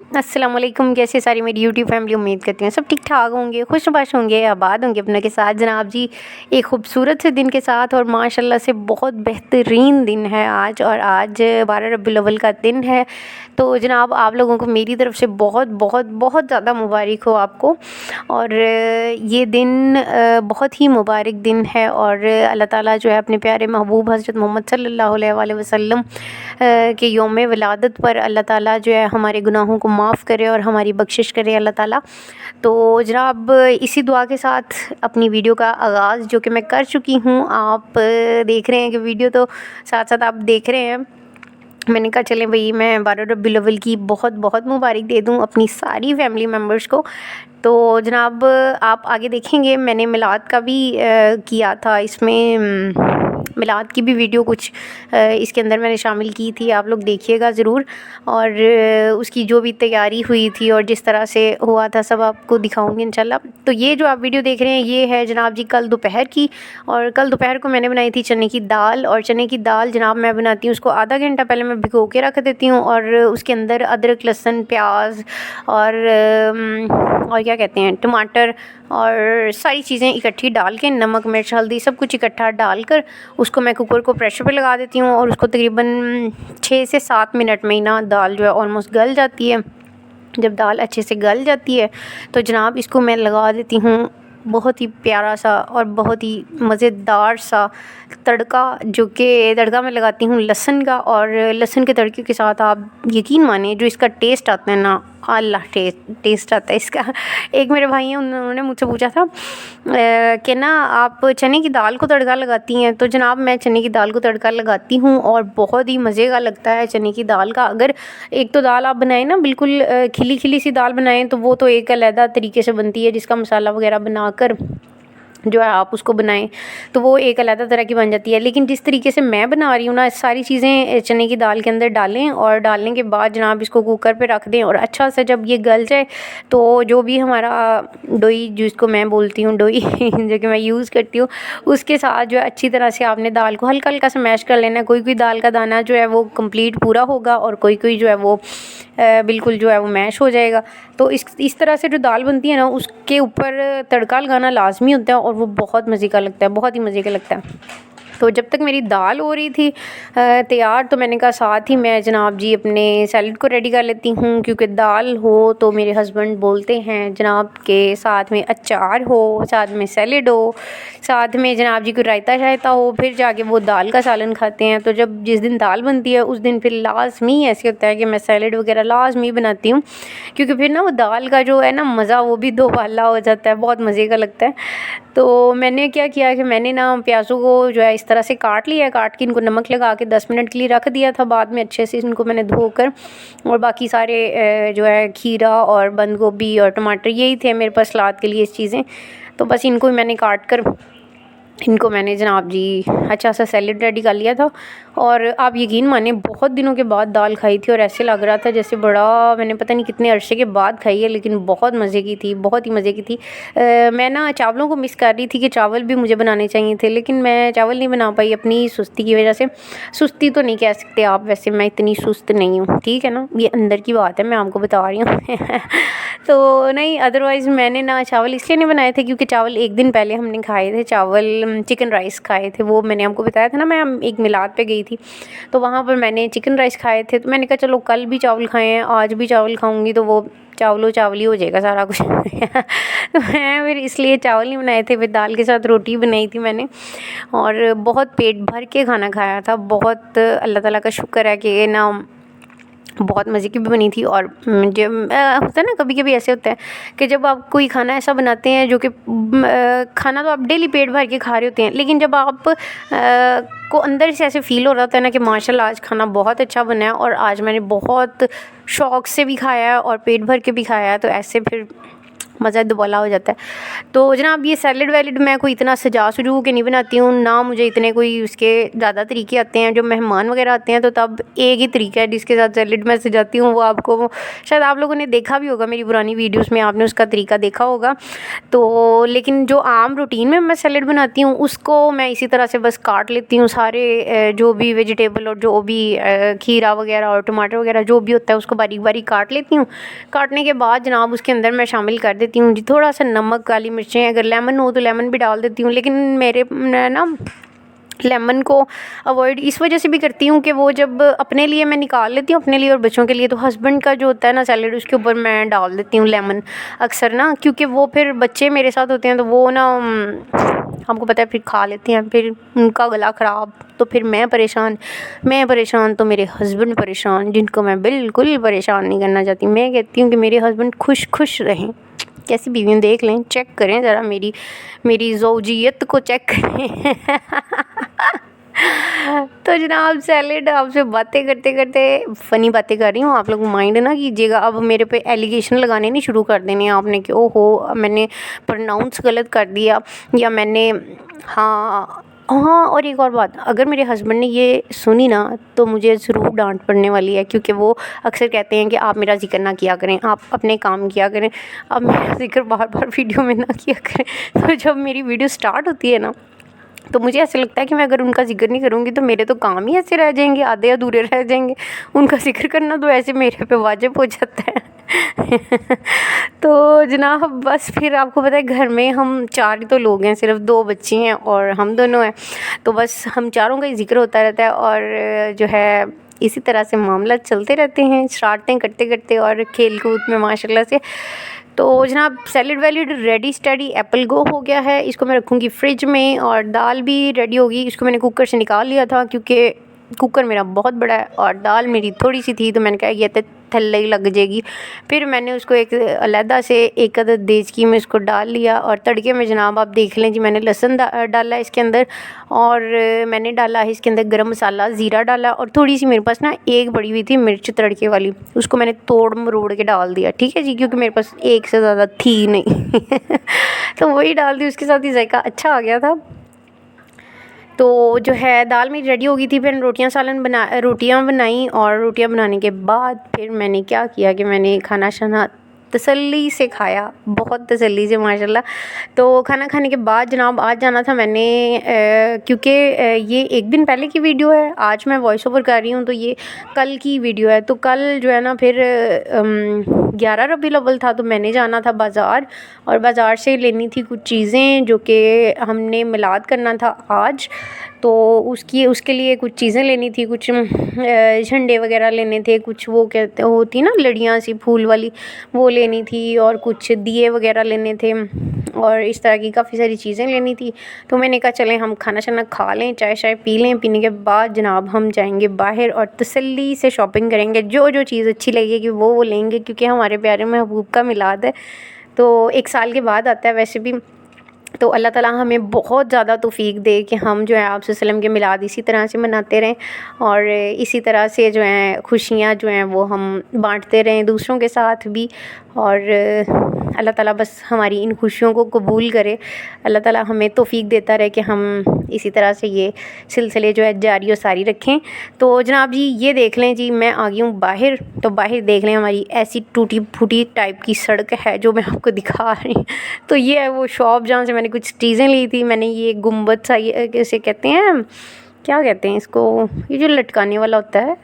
अस्सलाम वालेकुम। कैसे सारी मेरी यूट्यूब फैमिली, उम्मीद करती हैं सब ठीक ठाक होंगे, खुशबाश होंगे, आबाद होंगे अपने के साथ। जनाब जी एक खूबसूरत से दिन के साथ और माशाल्लाह से बहुत बेहतरीन दिन है आज, और आज 12 रबीउल अव्वल का दिन है। तो जनाब आप लोगों को मेरी तरफ़ से बहुत बहुत बहुत ज़्यादा मुबारक हो आपको। और ये दिन बहुत ही मुबारक दिन है, और अल्लाह ताला जो है अपने प्यारे महबूब हज़रत मोहम्मद सल्लल्लाहु अलैहि वसल्लम के यौम विलादत पर अल्लाह ताला जो है हमारे गुनाहों को माफ़ करे और हमारी बख्शिश करे अल्लाह ताला। तो जनाब इसी दुआ के साथ अपनी वीडियो का आगाज़ जो कि मैं कर चुकी हूँ, आप देख रहे हैं कि वीडियो तो साथ साथ आप देख रहे हैं। मैंने कहा चलें भाई मैं 12 रबीउल अव्वल की बहुत बहुत मुबारक दे दूँ अपनी सारी फैमिली मेम्बर्स को। तो जनाब आप आगे देखेंगे मैंने मिलाद का भी किया था, इसमें मिलाद की भी वीडियो कुछ इसके अंदर मैंने शामिल की थी, आप लोग देखिएगा ज़रूर। और उसकी जो भी तैयारी हुई थी और जिस तरह से हुआ था सब आपको दिखाऊंगी इंशाल्लाह। तो ये जो आप वीडियो देख रहे हैं ये है जनाब जी कल दोपहर की, और कल दोपहर को मैंने बनाई थी चने की दाल। और चने की दाल जनाब मैं बनाती हूँ उसको आधा घंटा पहले मैं भिगो के रख देती हूँ, और उसके अंदर अदरक लहसुन प्याज और क्या कहते हैं टमाटर और सारी चीज़ें इकट्ठी डाल के, नमक मिर्च हल्दी सब कुछ इकट्ठा डालकर उसको मैं कुकर को प्रेशर पे लगा देती हूँ, और उसको तकरीबन 6 से 7 मिनट में ही ना दाल जो है ऑलमोस्ट गल जाती है। जब दाल अच्छे से गल जाती है तो जनाब इसको मैं लगा देती हूँ बहुत ही प्यारा सा और बहुत ही मज़ेदार सा तड़का, जो कि तड़का मैं लगाती हूँ लहसुन का। और लहसुन के तड़के के साथ आप यकीन मानिए जो इसका टेस्ट आता है ना, अल्लाह टेस्ट आता है इसका। एक मेरे भाई हैं उन्होंने मुझसे पूछा था कि ना आप चने की दाल को तड़का लगाती हैं, तो जनाब मैं चने की दाल को तड़का लगाती हूँ और बहुत ही मज़े का लगता है चने की दाल का। अगर एक तो दाल आप बनाएं ना बिल्कुल खिली खिली सी दाल बनाएं तो वो तो एक अलग तरीके से बनती है, जिसका मसाला वगैरह बनाकर जो है आप उसको बनाएं तो वो एक अलग तरह की बन जाती है। लेकिन जिस तरीके से मैं बना रही हूँ ना, सारी चीज़ें चने की दाल के अंदर डालें और डालने के बाद जनाब इसको कुकर पे रख दें, और अच्छा सा जब ये गल जाए तो जो भी हमारा डोई जिसको मैं बोलती हूँ डोई जो कि मैं यूज़ करती हूँ, उसके साथ जो है अच्छी तरह से आपने दाल को हल्का हल्का सा मैश कर लेना है। कोई कोई दाल का दाना जो है वो कंप्लीट पूरा होगा और कोई कोई जो है वो बिल्कुल जो है वो मैश हो जाएगा। तो इस तरह से जो दाल बनती है ना उसके ऊपर तड़का लगाना लाजमी होता है, और वो बहुत मज़े का लगता है, बहुत ही मज़े का लगता है। तो जब तक मेरी दाल हो रही थी तैयार, तो मैंने कहा साथ ही मैं जनाब जी अपने सैलड को रेडी कर लेती हूँ, क्योंकि दाल हो तो मेरे हस्बैंड बोलते हैं जनाब के साथ में अचार हो, साथ में सैलड हो, साथ में जनाब जी को रायता शायता हो, फिर जाके वो दाल का सालन खाते हैं। तो जब जिस दिन दाल बनती है उस दिन फिर लाजमी ऐसे होता है कि मैं सैलड वगैरह लाजमी बनाती हूँ, क्योंकि फिर ना वो दाल का जो है ना मज़ा वो भी दो वाला हो जाता है, बहुत मज़े का लगता है। तो मैंने क्या किया कि मैंने ना प्याज़ों को जो है इस तरह से काट लिया, काट के इनको नमक लगा के 10 मिनट के लिए रख दिया था। बाद में अच्छे से इनको मैंने धोकर, और बाकी सारे जो है खीरा और बंद गोभी और टमाटर यही थे मेरे पास सलाद के लिए इस चीज़ें। तो बस इनको मैंने काट कर इनको मैंने जनाब जी अच्छा सा सैलेड रेडी कर लिया था। और आप यकीन माने बहुत दिनों के बाद दाल खाई थी, और ऐसे लग रहा था जैसे बड़ा मैंने पता नहीं कितने अरसे के बाद खाई है, लेकिन बहुत मज़े की थी, बहुत ही मज़े की थी। मैं ना चावलों को मिस कर रही थी कि चावल भी मुझे बनाने चाहिए थे, लेकिन मैं चावल नहीं बना पाई अपनी सुस्ती की वजह से। सुस्ती तो नहीं कह सकते आप, वैसे मैं इतनी सुस्त नहीं हूँ, ठीक है ना, ये अंदर की बात है, मैं आपको बता रही हूँ तो नहीं, अदरवाइज़ मैंने ना चावल इसलिए नहीं बनाए थे क्योंकि चावल एक दिन पहले हमने खाए थे, चावल चिकन राइस खाए थे। वो मैंने आपको बताया था ना, मैं एक मिलाद पे गई थी तो वहाँ पर मैंने चिकन राइस खाए थे। तो मैंने कहा चलो कल भी चावल खाए हैं, आज भी चावल खाऊंगी तो वो चावलो चावल ही हो जाएगा सारा कुछ तो मैं फिर इसलिए चावल नहीं बनाए थे, फिर दाल के साथ रोटी बनाई थी मैंने, और बहुत पेट भर के खाना खाया था। बहुत अल्लाह ताला का शुक्र है कि ना बहुत मज़े की भी बनी थी। और जब होता है ना कभी कभी ऐसे होता है कि जब आप कोई खाना ऐसा बनाते हैं जो कि खाना तो आप डेली पेट भर के खा रहे होते हैं, लेकिन जब आप को अंदर से ऐसे फ़ील हो रहा होता है ना कि माशाल्लाह आज खाना बहुत अच्छा बना है और आज मैंने बहुत शौक़ से भी खाया है और पेट भर के भी खाया है, तो ऐसे फिर मज़ा दुबाला हो जाता है। तो जनाब ये सैलड वैलड मैं कोई इतना सजा सुजू के नहीं बनाती हूँ, ना मुझे इतने कोई उसके ज़्यादा तरीके आते हैं। जो मेहमान वगैरह आते हैं तो तब एक ही तरीका है जिसके साथ सैलड मैं सजाती हूँ, वो आपको शायद आप लोगों ने देखा भी होगा मेरी पुरानी वीडियोज़ में, आपने उसका तरीका देखा होगा। तो लेकिन जो आम रूटीन में मैं सैलड बनाती हूँ उसको मैं इसी तरह से बस काट लेती हूँ सारे जो भी वेजिटेबल और जो भी खीरा वगैरह और टमाटर वगैरह जो भी होता है उसको बारीक बारीक काट लेती हूँ। काटने के बाद जनाब उसके अंदर मैं शामिल कर देती हूँ जी थोड़ा सा नमक, काली मिर्चें, अगर लेमन हो तो लेमन भी डाल देती हूँ। लेकिन मैं ना लेमन को अवॉइड इस वजह से भी करती हूँ कि वो जब अपने लिए मैं निकाल लेती हूँ अपने लिए और बच्चों के लिए, तो हस्बैंड का जो होता है ना सैलेड उसके ऊपर मैं डाल देती हूँ लेमन अक्सर ना, क्योंकि वो फिर बच्चे मेरे साथ होते हैं तो वो ना हमको पता है फिर खा लेते हैं, फिर उनका गला ख़राब, तो फिर मैं परेशान तो मेरे हस्बैंड परेशान, जिनको मैं बिल्कुल परेशान नहीं करना चाहती। मैं कहती हूँ कि मेरे हस्बैंड खुश रहें। कैसी बीवी हैं देख लें, चेक करें ज़रा मेरी ज़ौजियत को चेक करें। तो जनाब सैलेड आपसे बातें करते करते फ़नी बातें कर रही हूँ, आप लोग माइंड ना कीजिएगा। अब मेरे पे एलिगेशन लगाने नहीं शुरू कर देने आपने कि ओहो मैंने प्रोनाउंस गलत कर दिया या मैंने हाँ। और एक और बात, अगर मेरे हस्बैंड ने ये सुनी ना तो मुझे ज़रूर डांट पड़ने वाली है, क्योंकि वो अक्सर कहते हैं कि आप मेरा ज़िक्र ना किया करें, आप अपने काम किया करें, आप मेरा ज़िक्र बार वीडियो में ना किया करें। तो जब मेरी वीडियो स्टार्ट होती है ना तो मुझे ऐसा लगता है कि मैं अगर उनका ज़िक्र नहीं करूँगी तो मेरे तो काम ही ऐसे रह जाएंगे, आधे अधूरे रह जाएंगे। उनका ज़िक्र करना तो ऐसे मेरे पे वाजिब हो जाता है। तो जनाब बस फिर आपको पता है घर में हम 4 ही तो लोग हैं, सिर्फ 2 बच्चे हैं और हम दोनों हैं, तो बस हम चारों का ही ज़िक्र होता रहता है। और जो है इसी तरह से मामला चलते रहते हैं शरारतें करते करते और खेल कूद में माशाल्लाह से। तो जनाब सैलेड वैलेड रेडी स्टडी एप्पल गो हो गया है, इसको मैं रखूँगी फ्रिज में। और दाल भी रेडी होगी, इसको मैंने कुकर से निकाल लिया था क्योंकि कुकर मेरा बहुत बड़ा है और दाल मेरी थोड़ी सी थी, तो मैंने कहा ये तो थल्ले ही लग जाएगी। फिर मैंने उसको एक अलहदा से एक अदद देचकी में इसको डाल लिया और तड़के में जनाब आप देख लें जी मैंने लहसुन डाला इसके अंदर, और मैंने डाला है इसके अंदर गरम मसाला, ज़ीरा डाला, और थोड़ी सी मेरे पास ना एक बड़ी हुई थी मिर्च तड़के वाली, उसको मैंने तोड़ मरोड़ के डाल दिया, ठीक है जी, क्योंकि मेरे पास एक से ज़्यादा थी नहीं। तो वही डाल दी, उसके साथ ही जायका अच्छा आ गया था। तो जो है दाल मेरी रेडी हो गई थी, फिर रोटियां बनाई, और रोटियां बनाने के बाद फिर मैंने क्या किया कि मैंने खाना शाना तसल्ली से खाया, बहुत तसल्ली से माशाल्लाह। तो खाना खाने के बाद जनाब आज जाना था मैंने क्योंकि ये एक दिन पहले की वीडियो है, आज मैं वॉइस ओवर कर रही हूँ तो ये कल की वीडियो है। तो कल जो है ना फिर 11 रबीउल अव्वल था, तो मैंने जाना था बाज़ार, और बाज़ार से लेनी थी कुछ चीज़ें जो कि हमने मिलाद करना था आज, तो उसके लिए कुछ चीज़ें लेनी थी, कुछ झंडे वगैरह लेने थे, कुछ वो कहते होती ना लड़ियाँ सी फूल वाली, वो लेनी थी, और कुछ दिए वगैरह लेने थे, और इस तरह की काफ़ी सारी चीज़ें लेनी थी। तो मैंने कहा चलें हम खाना शाना खा लें, चाय शाय पी लें, पीने के बाद जनाब हम जाएंगे बाहर और तसल्ली से शॉपिंग करेंगे, जो चीज़ अच्छी लगेगी वो लेंगे, क्योंकि हमारे प्यारे महबूब का मिलाद है, तो 1 साल के बाद आता है वैसे भी। तो अल्लाह ताला हमें बहुत ज़्यादा तौफ़ीक दे कि हम जो है आप सल्लम के मिलाद इसी तरह से मनाते रहें, और इसी तरह से जो हैं खुशियाँ जो हैं वो हम बांटते रहें दूसरों के साथ भी। और अल्लाह ताला बस हमारी इन खुशियों को कबूल करे, अल्लाह ताला हमें तौफ़ीक देता रहे कि हम इसी तरह से ये सिलसिले जो है जारी और सारी रखें। तो जनाब जी ये देख लें जी मैं आ गई हूँ बाहर, तो बाहर देख लें हमारी ऐसी टूटी फूटी टाइप की सड़क है जो मैं आपको दिखा रही हूँ। तो ये है वो शॉप जहाँ से मैंने कुछ चीज़ें ली थी। मैंने ये गुंबद सा इसे कहते हैं, क्या कहते हैं इसको, ये जो लटकाने वाला होता है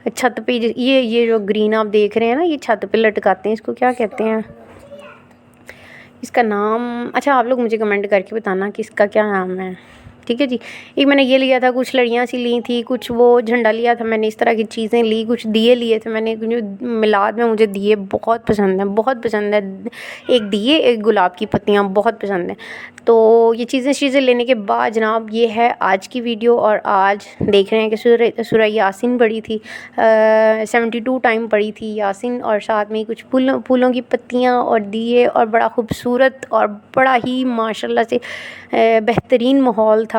छत पे, ये जो ग्रीन आप देख रहे हैं ना, ये छत पे लटकाते हैं, इसको क्या कहते हैं इसका नाम, अच्छा आप लोग मुझे कमेंट करके बताना कि इसका क्या नाम है, ठीक है जी। एक मैंने ये लिया था, कुछ लड़ियाँ सी ली थी, कुछ वो झंडा लिया था मैंने, इस तरह की चीज़ें ली, कुछ दिए लिए थे मैंने, जो मिलाद में मुझे दिए बहुत पसंद है। एक दिए, एक गुलाब की पत्तियाँ बहुत पसंद है। तो ये चीज़ें लेने के बाद जनाब ये है आज की वीडियो, और आज देख रहे हैं कि सूरह यासीन पढ़ी थी, 72 टाइम पढ़ी थी यासीन, और साथ में कुछ फूलों की पत्तियाँ और दिए, और बड़ा खूबसूरत और बड़ा ही माशाल्लाह से बेहतरीन माहौल था।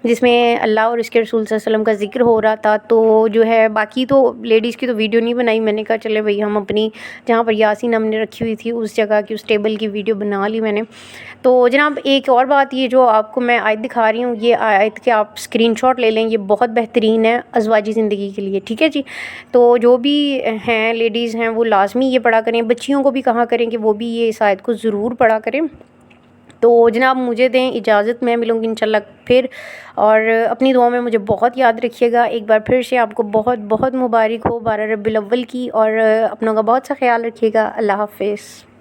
जिसमें अल्लाह और उसके रसूल सल्लल्लाहु अलैहि वसल्लम का ज़िक्र हो रहा था। तो जो है बाकी तो लेडीज़ की तो वीडियो नहीं बनाई, मैंने कहा चले भई हम अपनी जहाँ पर यासीन हमने रखी हुई थी उस जगह की उस टेबल की वीडियो बना ली मैंने। तो जनाब एक और बात, ये जो आपको मैं आयत दिखा रही हूँ, ये आयत के आप स्क्रीनशॉट ले लें, ये बहुत बेहतरीन है अज़वाजी ज़िंदगी के लिए, ठीक है जी। तो जो भी हैं लेडीज़ हैं वो लाज़मी ये पढ़ा करें, बच्चियों को भी कहा करें कि वो भी ये इस आयत को ज़रूर पढ़ा करें। तो जनाब मुझे दें इजाज़त, मैं मिलूँगी इंशाल्लाह फिर, और अपनी दुआ में मुझे बहुत याद रखिएगा। एक बार फिर से आपको बहुत बहुत मुबारक हो 12 रबीउल अव्वल की, और अपनों का बहुत सा ख्याल रखिएगा। अल्लाह हाफ़िज़।